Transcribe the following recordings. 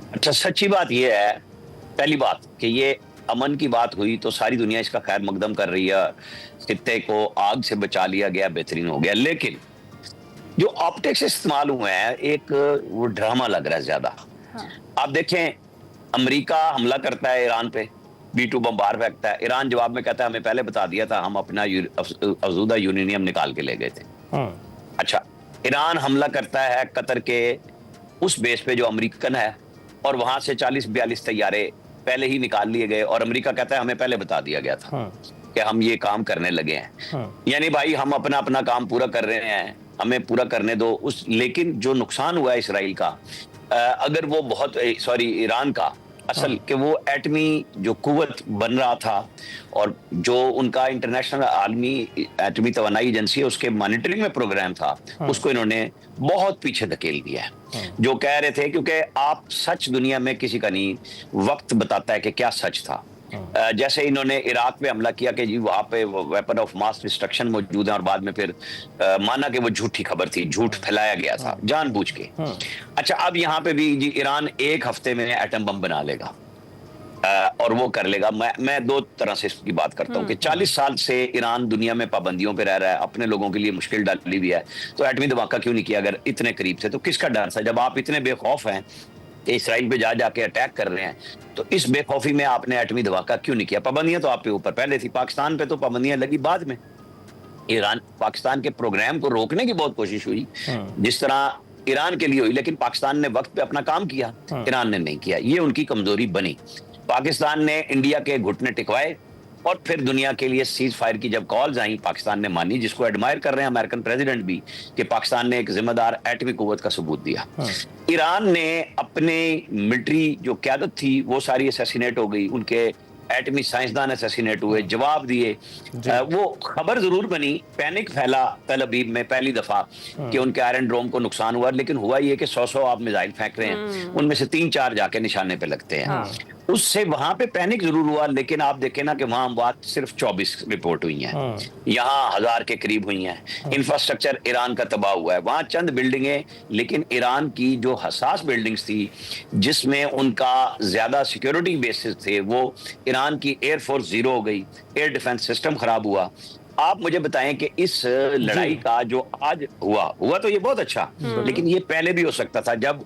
अच्छा, सच्ची बात ये है, पहली बात कि ये अमन की बात हुई तो सारी दुनिया इसका खैर मकदम कर रही है, खित्ते को आग से बचा लिया गया, बेहतरीन हो गया। लेकिन जो ऑप्टिक्स इस्तेमाल हुए हैं, एक वो ड्रामा लग रहा है ज़्यादा। हाँ। आप देखें, अमेरिका हमला करता है ईरान पे, B-2 बमबार फेंकता है, ईरान जवाब में कहता है हमें पहले बता दिया था, हम अपना अफजूदा यूरेनियम निकाल के ले गए थे। अच्छा, ईरान हमला करता है कतर के उस बेस पे जो अमेरिकन है, और वहां से 40-42 तैयारे पहले ही निकाल लिए गए, और अमेरिका कहता है हमें पहले बता दिया गया था कि हम ये काम करने लगे हैं। यानी भाई हम अपना अपना काम पूरा कर रहे हैं, हमें पूरा करने दो। उस लेकिन जो नुकसान हुआ है इसराइल का, अगर वो बहुत सॉरी ईरान का असल कि वो एटमी जो कुव्वत बन रहा था, और जो उनका इंटरनेशनल आलमी एटमी तवानाई एजेंसी है उसके मॉनिटरिंग में प्रोग्राम था, उसको इन्होंने बहुत पीछे धकेल दिया है। जो कह रहे थे, क्योंकि आप सच दुनिया में किसी का नहीं, वक्त बताता है कि क्या सच था। जैसे इन्होंने इराक पे हमला किया कि जी वहां पे वेपन ऑफ मास डिस्ट्रक्शन मौजूद है, और बाद में फिर माना कि वो झूठी खबर थी, झूठ फैलाया गया था जानबूझ के। अच्छा, अब यहाँ पे भी जी ईरान एक हफ्ते में एटम बम बना लेगा, और वो कर लेगा। मैं दो तरह से इसकी बात करता हूँ कि 40 साल से ईरान दुनिया में पाबंदियों पे रह रहा है, अपने लोगों के लिए मुश्किल डाली हुई है, तो एटमी धमाका क्यों नहीं किया? अगर इतने करीब से, तो किसका डर था? जब आप इतने बेखौफ हैं कि इसराइल पे जाके अटैक कर रहे हैं, तो इस बेखौफी में आपने एटमी धमाका क्यों नहीं किया? पाबंदियां तो आप पे ऊपर पहले थी, पाकिस्तान पे तो पाबंदियां लगी बाद में। ईरान पाकिस्तान के प्रोग्राम को रोकने की बहुत कोशिश हुई, जिस तरह ईरान के लिए हुई, लेकिन पाकिस्तान ने वक्त पे अपना काम किया, ईरान ने नहीं किया। ये उनकी कमजोरी बनी। पाकिस्तान ने इंडिया के घुटने टिकवाए, और फिर दुनिया के लिए सीज फायर की जब कॉल्स आई, पाकिस्तान ने मानी, जिसको एडमायर कर रहे हैं अमेरिकन प्रेसिडेंट भी, कि पाकिस्तान ने एक जिम्मेदार एटमी कुव्वत का सबूत दिया। ईरान ने अपने मिलिट्री जो क्यादत थी वो सारी असैसिनेट हो गई, उनके एटमी साइंसदान असैसिनेट हुए, जवाब दिए। वो खबर जरूर बनी, पैनिक फैला तल अबीब में पहली दफा कि उनके आयरन ड्रोम को नुकसान हुआ, लेकिन हुआ ये कि 100 आप मिसाइल फेंक रहे हैं, उनमें से 3-4 जाके निशाने पे लगते हैं। उससे वहां पे पैनिक जरूर हुआ, लेकिन आप देखें ना कि वहां बात सिर्फ 24 रिपोर्ट हुई हैं, यहाँ 1000 के करीब हुई हैं। इंफ्रास्ट्रक्चर ईरान का तबाह हुआ है, वहां चंद बिल्डिंगें, लेकिन ईरान की जो हसास बिल्डिंग्स थी जिसमें उनका ज्यादा सिक्योरिटी बेसिस थे, वो ईरान की एयरफोर्स जीरो हो गई, एयर डिफेंस सिस्टम खराब हुआ। आप मुझे बताएं कि इस लड़ाई का जो आज हुआ तो ये बहुत अच्छा, लेकिन ये पहले भी हो सकता था। जब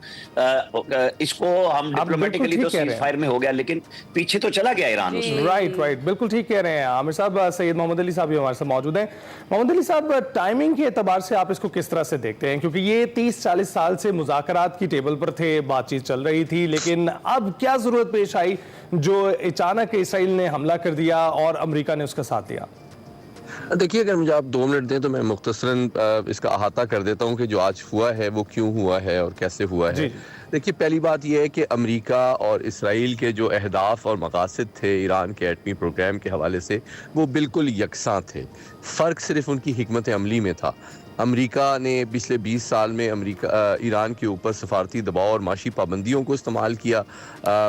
इसको हम डिप्लोमेटिकली तो सीज फायर में हो गया, लेकिन पीछे तो चला गया ईरान उसमें। राइट, बिल्कुल ठीक कह रहे हैं आमिर साहब। सैयद मोहम्मद अली साहब भी हमारे साथ मौजूद हैं। मोहम्मद अली साहब, टाइमिंग के एतबार से आप इसको किस तरह से देखते हैं? क्योंकि ये 30-40 साल से मुज़ाकरात की टेबल पर थे, बातचीत चल रही थी, लेकिन अब क्या जरूरत पेश आई जो अचानक इसराइल ने हमला कर दिया और अमेरिका ने उसका साथ दिया? देखिए, अगर मुझे आप 2 मिनट दें तो मैं मुख्तसरन इसका अहाता कर देता हूँ कि जो आज हुआ है वो क्यों हुआ है और कैसे हुआ है। देखिए, पहली बात यह है कि अमेरिका और इसराइल के जो अहदाफ और मकासद थे ईरान के एटमी प्रोग्राम के हवाले से, वो बिल्कुल यकसां थे। फ़र्क सिर्फ उनकी हिकमत अमली में था। अमेरिका ने पिछले 20 साल में ईरान के ऊपर सफारती दबाव और माशी पाबंदियों को इस्तेमाल किया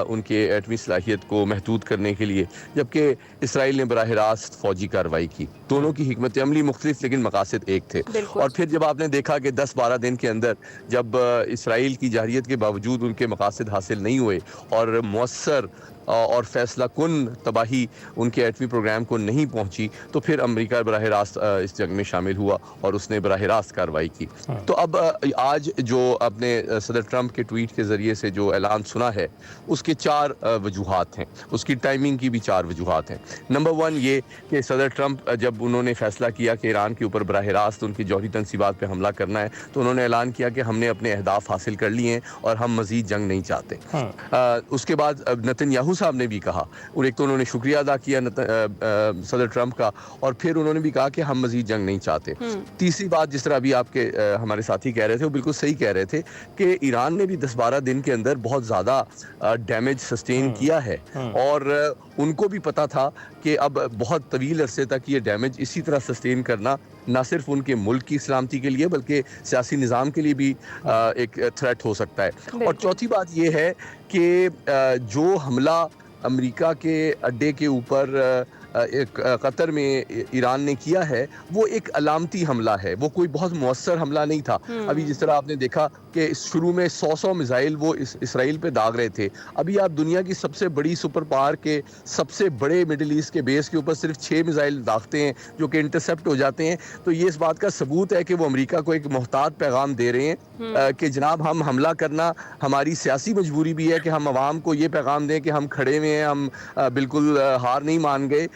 उनके एटमी सलाहियत को महदूद करने के लिए, जबकि इसराइल ने बराह रास्त फ़ौजी कार्रवाई की। दोनों की हिकमत अमली मुख्तलिफ, लेकिन मकासद एक थे। और फिर जब आपने देखा कि 10-12 दिन के अंदर जब इसराइल की जाहिरियत के बावजूद उनके मकासद हासिल नहीं हुए और मुअस्सर और फैसला कुन तबाही उनके एटमी प्रोग्राम को नहीं पहुंची, तो फिर अमेरिका बराह रास्त इस जंग में शामिल हुआ और उसने बराह रास्त कार्रवाई की। तो अब आज जो अपने सदर ट्रंप के ट्वीट के ज़रिए से जो ऐलान सुना है, उसके 4 वजूहात हैं, उसकी टाइमिंग की भी 4 वजूहात हैं। नंबर 1 ये कि सदर ट्रंप जब उन्होंने फैसला किया कि ईरान के ऊपर बराह रास्त उनकी जौहरी तनसीबात पर हमला करना है, तो उन्होंने ऐलान किया कि हमने अपने अहदाफ हासिल कर लिए हैं और हम मज़ीद जंग नहीं चाहते। उसके बाद नेतन्याहू साहब ने भी कहा, और एक तो उन्होंने शुक्रिया अदा किया सदर ट्रंप का, और फिर उन्होंने भी कहा कि हम मजीद जंग नहीं चाहते। तीसरी बात, जिस तरह अभी आपके हमारे साथी कह रहे थे, वो बिल्कुल सही कह रहे थे कि ईरान ने भी 10-12 दिन के अंदर बहुत ज़्यादा डैमेज सस्टेन किया है, और उनको भी पता था कि अब बहुत तवील अरसे तक ये डैमेज इसी तरह सस्टेन करना ना सिर्फ उनके मुल्क की सलामती के लिए बल्कि सियासी निज़ाम के लिए भी एक थ्रेट हो सकता है। और चौथी बात ये है कि जो हमला अमेरिका के अड्डे के ऊपर कतर में ईरान ने किया है वो एक अलामती हमला है, वो कोई बहुत मौसर हमला नहीं था। अभी जिस तरह आपने देखा कि शुरू में 100 मिसाइल वो इसराइल पे दाग रहे थे, अभी आप दुनिया की सबसे बड़ी सुपर पावर के सबसे बड़े मिडिल ईस्ट के बेस के ऊपर सिर्फ 6 मिसाइल दागते हैं जो कि इंटरसेप्ट हो जाते हैं। तो ये इस बात का सबूत है कि वो अमेरिका को एक मोहतात पैगाम दे रहे हैं कि जनाब हम हमला करना हमारी सियासी मजबूरी भी है कि हम अवाम को ये पैगाम दें कि हम खड़े हुए हैं, हम बिल्कुल हार नहीं मान गए।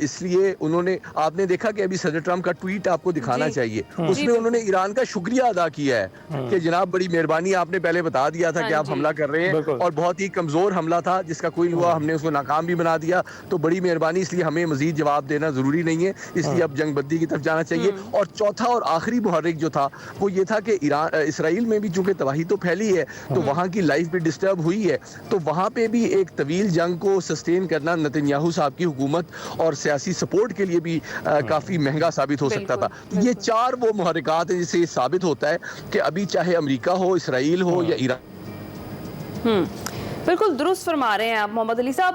इसलिए उन्होंने, आपने देखा कि अभी सदर ट्रम्प का ट्वीट आपको दिखाना चाहिए, उसमें उन्होंने ईरान का शुक्रिया अदा किया है कि जनाब बड़ी मेहरबानी, आपने पहले बता दिया था कि आप हमला कर रहे हैं और बहुत ही कमजोर हमला था जिसका कोई हुआ, हमने उसको नाकाम भी बना दिया, तो बड़ी मेहरबानी, इसलिए हमें मजीद जवाब देना जरूरी नहीं है, इसलिए अब जंगबंदी की तरफ जाना चाहिए। और चौथा और आखिरी मुहर्रिक जो था वो ये था कि इसराइल में भी चूंकि तबाही तो फैली है तो वहाँ की लाइफ भी डिस्टर्ब हुई है, तो वहाँ पे भी एक तवील जंग को सस्टेन करना नेतन्याहू साहब की हुकूमत और सियासी सपोर्ट के लिए भी काफी महंगा साबित हो सकता था। ये चार वो मुहर्रिकात हैं जिससे ये साबित होता है कि अभी चाहे अमेरिका हो, इसराइल हो या ईरान। बिल्कुल दुरुस्त फरमा रहे हैं आप मोहम्मद अली साहब।